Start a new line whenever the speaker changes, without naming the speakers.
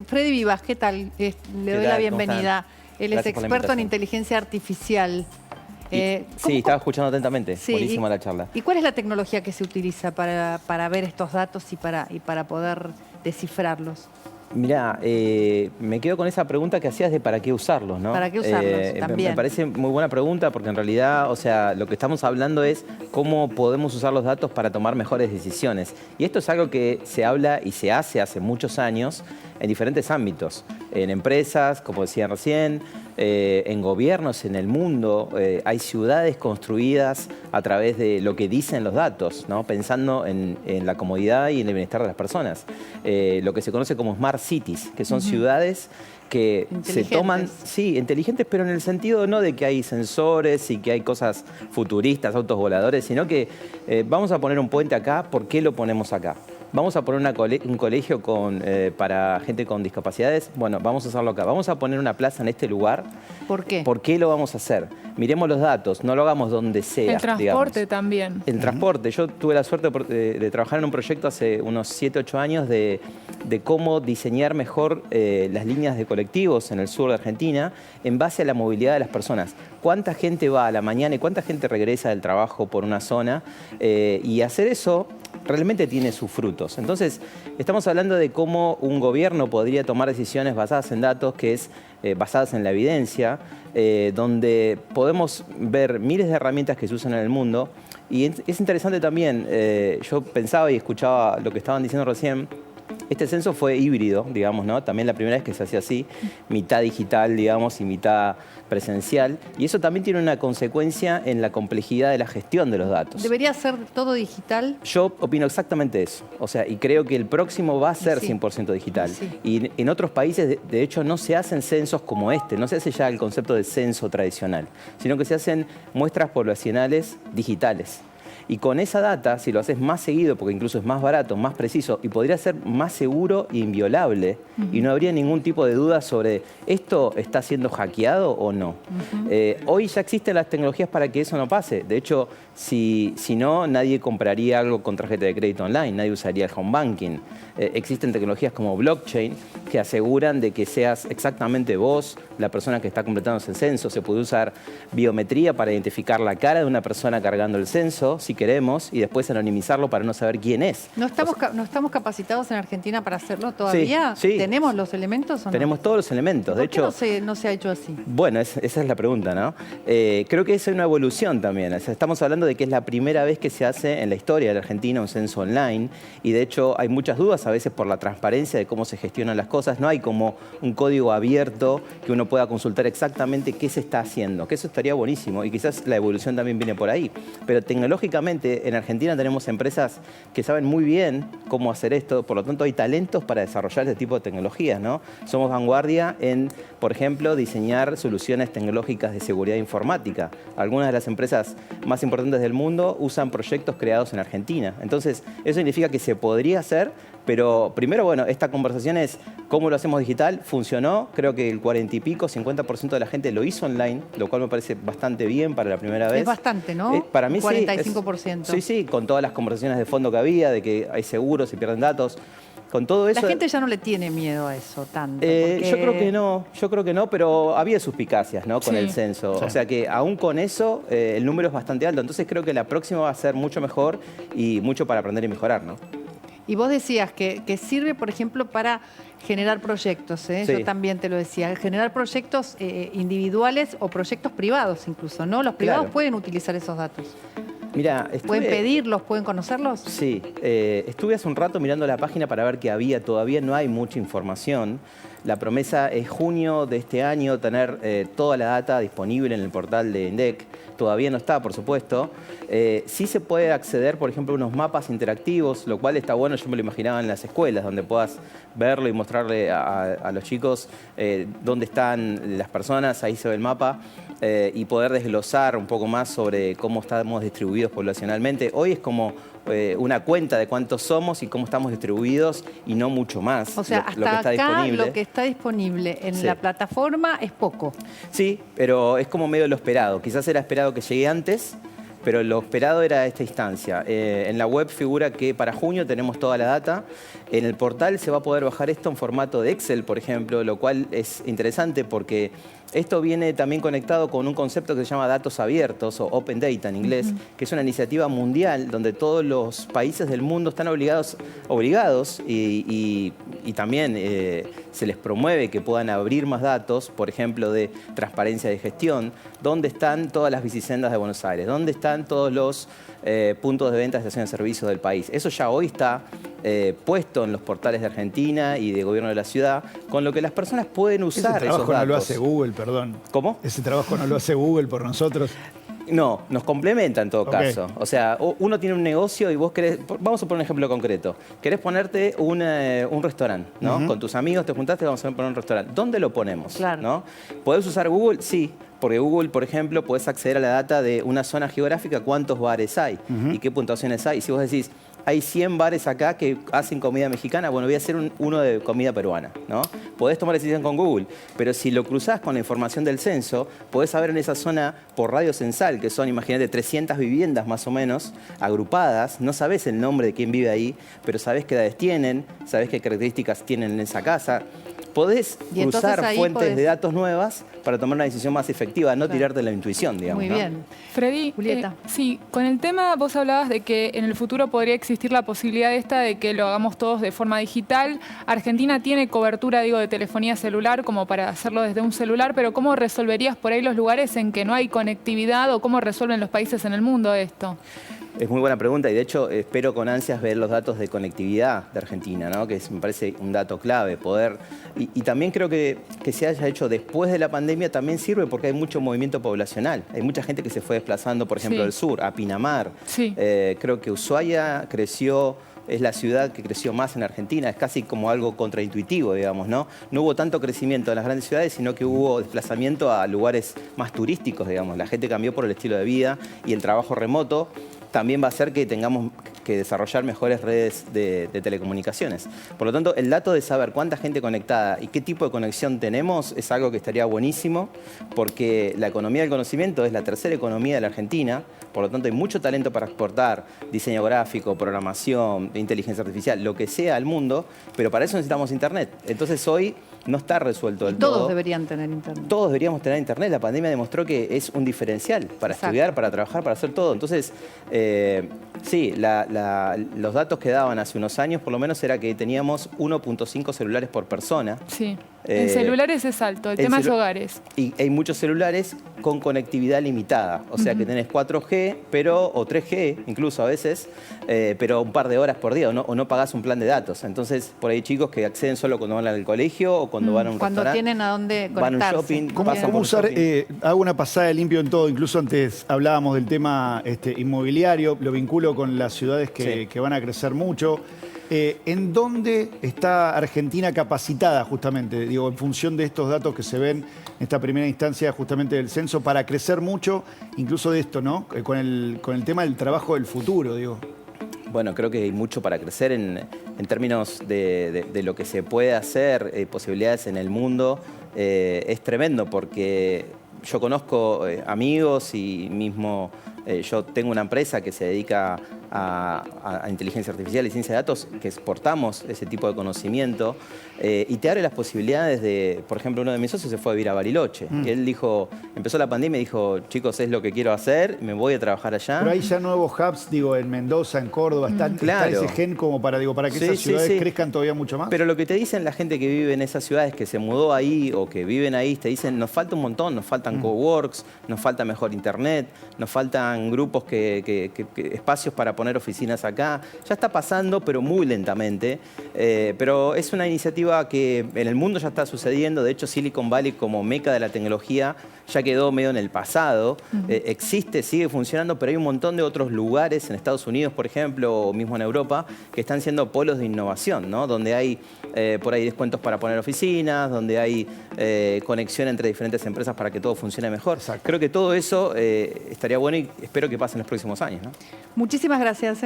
Freddy Vivas, ¿qué tal? Le doy la bienvenida. Él es experto en inteligencia artificial.
Sí, estaba escuchando atentamente. Sí, buenísima la charla.
¿Y cuál es la tecnología que se utiliza para ver estos datos y para poder descifrarlos?
Mirá, me quedo con esa pregunta que hacías de para qué usarlos, ¿no?
¿Para qué usarlos? También.
Me parece muy buena pregunta porque en realidad, o sea, lo que estamos hablando es cómo podemos usar los datos para tomar mejores decisiones. Y esto es algo que se habla y se hace muchos años en diferentes ámbitos. En empresas, como decían recién, en gobiernos, en el mundo. Hay ciudades construidas a través de lo que dicen los datos, ¿no? Pensando en la comodidad y en el bienestar de las personas. Lo que se conoce como Smart Cities, que son ciudades que se toman, sí, inteligentes, pero en el sentido no de que hay sensores y que hay cosas futuristas, autos voladores, sino que vamos a poner un puente acá, ¿por qué lo ponemos acá? Vamos a poner un colegio para gente con discapacidades. Bueno, vamos a hacerlo acá. Vamos a poner una plaza en este lugar.
¿Por qué?
¿Por qué lo vamos a hacer? Miremos los datos, no lo hagamos donde sea.
El transporte también.
El transporte. Yo tuve la suerte de trabajar en un proyecto hace unos 7, 8 años de cómo diseñar mejor las líneas de colectivos en el sur de Argentina en base a la movilidad de las personas. ¿Cuánta gente va a la mañana y cuánta gente regresa del trabajo por una zona? Y hacer eso realmente tiene sus frutos. Entonces, estamos hablando de cómo un gobierno podría tomar decisiones basadas en datos, que es basadas en la evidencia, donde podemos ver miles de herramientas que se usan en el mundo. Y es interesante también, yo pensaba y escuchaba lo que estaban diciendo recién. Este censo fue híbrido, digamos, ¿no? También la primera vez que se hacía así, mitad digital, digamos, y mitad presencial. Y eso también tiene una consecuencia en la complejidad de la gestión de los datos.
¿Debería ser todo digital?
Yo opino exactamente eso. O sea, y creo que el próximo va a ser 100% digital. Y en otros países, de hecho, no se hacen censos como este. No se hace ya el concepto de censo tradicional, sino que se hacen muestras poblacionales digitales. Y con esa data, si lo haces más seguido, porque incluso es más barato, más preciso, y podría ser más seguro e inviolable, y no habría ningún tipo de duda sobre esto está siendo hackeado o no. Hoy ya existen las tecnologías para que eso no pase. De hecho, si no, nadie compraría algo con tarjeta de crédito online, nadie usaría el home banking. Existen tecnologías como blockchain que aseguran de que seas exactamente vos la persona que está completando ese censo. Se puede usar biometría para identificar la cara de una persona cargando el censo, si queremos, y después anonimizarlo para no saber quién es.
¿No estamos capacitados en Argentina para hacerlo todavía?
Sí.
¿Tenemos los elementos o no?
Tenemos todos los elementos.
De hecho, ¿por qué no se ha hecho así?
Bueno, esa es la pregunta, ¿no? Creo que es una evolución también. O sea, estamos hablando de que es la primera vez que se hace en la historia de la Argentina un censo online, y de hecho hay muchas dudas a veces por la transparencia de cómo se gestionan las cosas. No hay como un código abierto que uno pueda consultar exactamente qué se está haciendo, que eso estaría buenísimo, y quizás la evolución también viene por ahí. Pero tecnológicamente en Argentina tenemos empresas que saben muy bien cómo hacer esto, por lo tanto hay talentos para desarrollar este tipo de tecnologías, ¿no? Somos vanguardia en, por ejemplo, diseñar soluciones tecnológicas de seguridad informática. Algunas de las empresas más importantes del mundo usan proyectos creados en Argentina. Entonces, eso significa que se podría hacer, pero primero, bueno, esta conversación es cómo lo hacemos digital. Funcionó, creo que el 40 y pico, 50% de la gente lo hizo online, lo cual me parece bastante bien para la primera vez.
Es bastante, ¿no?
Para mí
45%.
Sí, con todas las conversaciones de fondo que había, de que hay seguros, se pierden datos. Con todo eso,
la gente ya no le tiene miedo a eso tanto.
Yo creo que no, pero había suspicacias, ¿no? Con el censo. O sea que aún con eso el número es bastante alto. Entonces creo que la próxima va a ser mucho mejor y mucho para aprender y mejorar, ¿no?
Y vos decías que sirve, por ejemplo, para generar proyectos, ¿eh? Yo también te lo decía, generar proyectos individuales o proyectos privados incluso, ¿no? Los privados pueden utilizar esos datos.
Mirá,
¿Pueden pedirlos? ¿Pueden conocerlos?
Sí, estuve hace un rato mirando la página para ver qué había. Todavía no hay mucha información. La promesa es junio de este año tener toda la data disponible en el portal de INDEC. Todavía no está, por supuesto. Sí se puede acceder, por ejemplo, a unos mapas interactivos, lo cual está bueno. Yo me lo imaginaba en las escuelas, donde puedas verlo y mostrarle a los chicos dónde están las personas. Ahí se ve el mapa. Y poder desglosar un poco más sobre cómo estamos distribuidos poblacionalmente. Hoy es como una cuenta de cuántos somos y cómo estamos distribuidos y no mucho más.
O sea, hasta acá lo que está disponible en la plataforma es poco.
Sí, pero es como medio lo esperado. Quizás era esperado que llegue antes, pero lo esperado era esta instancia. En la web figura que para junio tenemos toda la data. En el portal se va a poder bajar esto en formato de Excel, por ejemplo, lo cual es interesante porque esto viene también conectado con un concepto que se llama datos abiertos o Open Data en inglés, que es una iniciativa mundial donde todos los países del mundo están obligados y también se les promueve que puedan abrir más datos, por ejemplo, de transparencia de gestión, dónde están todas las bicisendas de Buenos Aires, dónde están todos los puntos de venta de estaciones de servicio del país. Eso ya hoy está puesto en los portales de Argentina y de gobierno de la ciudad, con lo que las personas pueden usar esos datos.
Ese trabajo no lo hace Google, perdón.
¿Cómo?
Ese trabajo no lo hace Google por nosotros.
No, nos complementa en todo caso. O sea, uno tiene un negocio y vos querés... Vamos a poner un ejemplo concreto. Querés ponerte un restaurante, ¿no? Con tus amigos te juntaste y vamos a poner un restaurante. ¿Dónde lo ponemos?
Claro.
¿No? ¿Podés usar Google? Sí. Porque Google, por ejemplo, podés acceder a la data de una zona geográfica, cuántos bares hay y qué puntuaciones hay. Si vos decís, hay 100 bares acá que hacen comida mexicana, bueno, voy a hacer uno de comida peruana, ¿no? Podés tomar decisión con Google, pero si lo cruzás con la información del censo, podés saber en esa zona por radio censal, que son, imagínate, 300 viviendas más o menos, agrupadas, no sabés el nombre de quién vive ahí, pero sabés qué edades tienen, sabés qué características tienen en esa casa. Podés cruzar fuentes de datos nuevas para tomar una decisión más efectiva, no tirarte la intuición, digamos.
Muy bien.
Freddy,
Julieta.
Sí, con el tema vos hablabas de que en el futuro podría existir la posibilidad de que lo hagamos todos de forma digital. Argentina tiene cobertura, de telefonía celular como para hacerlo desde un celular, pero ¿cómo resolverías por ahí los lugares en que no hay conectividad o cómo resuelven los países en el mundo esto?
Es muy buena pregunta y de hecho espero con ansias ver los datos de conectividad de Argentina, ¿no? Que me parece un dato clave, poder... Y también creo que se haya hecho después de la pandemia también sirve porque hay mucho movimiento poblacional. Hay mucha gente que se fue desplazando, por ejemplo, del sur, a Pinamar.
Sí.
Creo que Ushuaia creció... Es la ciudad que creció más en Argentina, es casi como algo contraintuitivo, digamos, ¿no? No hubo tanto crecimiento en las grandes ciudades, sino que hubo desplazamiento a lugares más turísticos, digamos. La gente cambió por el estilo de vida y el trabajo remoto también va a hacer que tengamos que desarrollar mejores redes de telecomunicaciones. Por lo tanto, el dato de saber cuánta gente conectada y qué tipo de conexión tenemos es algo que estaría buenísimo, porque la economía del conocimiento es la tercera economía de la Argentina, por lo tanto hay mucho talento para exportar, diseño gráfico, programación, inteligencia artificial, lo que sea al mundo, pero para eso necesitamos Internet. Entonces hoy no está resuelto del todo.
Todos deberían tener Internet.
Todos deberíamos tener Internet. La pandemia demostró que es un diferencial para estudiar, para trabajar, para hacer todo. Entonces, sí, los datos que daban hace unos años, por lo menos, era que teníamos 1.5 celulares por persona.
Sí. En celulares es alto, el tema es hogares.
Y hay muchos celulares con conectividad limitada. O sea que tenés 4G, o 3G incluso a veces, pero un par de horas por día, o no pagás un plan de datos. Entonces, por ahí chicos que acceden solo cuando van al colegio o cuando van a un restaurante.
Cuando tienen a dónde conectarse.
Van a un shopping,
¿Cómo usar? Hago una pasada de limpio en todo. Incluso antes hablábamos del tema inmobiliario, lo vinculo con las ciudades que van a crecer mucho. ¿En dónde está Argentina capacitada justamente, en función de estos datos que se ven en esta primera instancia justamente del censo, para crecer mucho, incluso de esto, ¿no? Con el tema del trabajo del futuro, digo?
Bueno, creo que hay mucho para crecer en términos de lo que se puede hacer, posibilidades en el mundo. Es tremendo porque yo conozco amigos y mismo yo tengo una empresa que se dedica a inteligencia artificial y ciencia de datos, que exportamos ese tipo de conocimiento y te abre las posibilidades de, por ejemplo, uno de mis socios se fue a vivir a Bariloche. Y él dijo, empezó la pandemia y dijo, chicos, es lo que quiero hacer, me voy a trabajar allá.
Pero hay ya nuevos hubs, en Mendoza, en Córdoba, está ese gen como para que esas ciudades crezcan todavía mucho más.
Pero lo que te dicen la gente que vive en esas ciudades, que se mudó ahí o que viven ahí, te dicen, nos falta un montón, nos faltan coworks, nos falta mejor internet, nos faltan grupos, espacios para poner oficinas acá. Ya está pasando, pero muy lentamente. Pero es una iniciativa que en el mundo ya está sucediendo. De hecho, Silicon Valley como meca de la tecnología ya quedó medio en el pasado. Existe, sigue funcionando, pero hay un montón de otros lugares en Estados Unidos, por ejemplo, o mismo en Europa, que están siendo polos de innovación, ¿no? Donde hay por ahí descuentos para poner oficinas, donde hay conexión entre diferentes empresas para que todo funcione mejor. Creo que todo eso estaría bueno y espero que pase en los próximos años, ¿no?
Muchísimas gracias.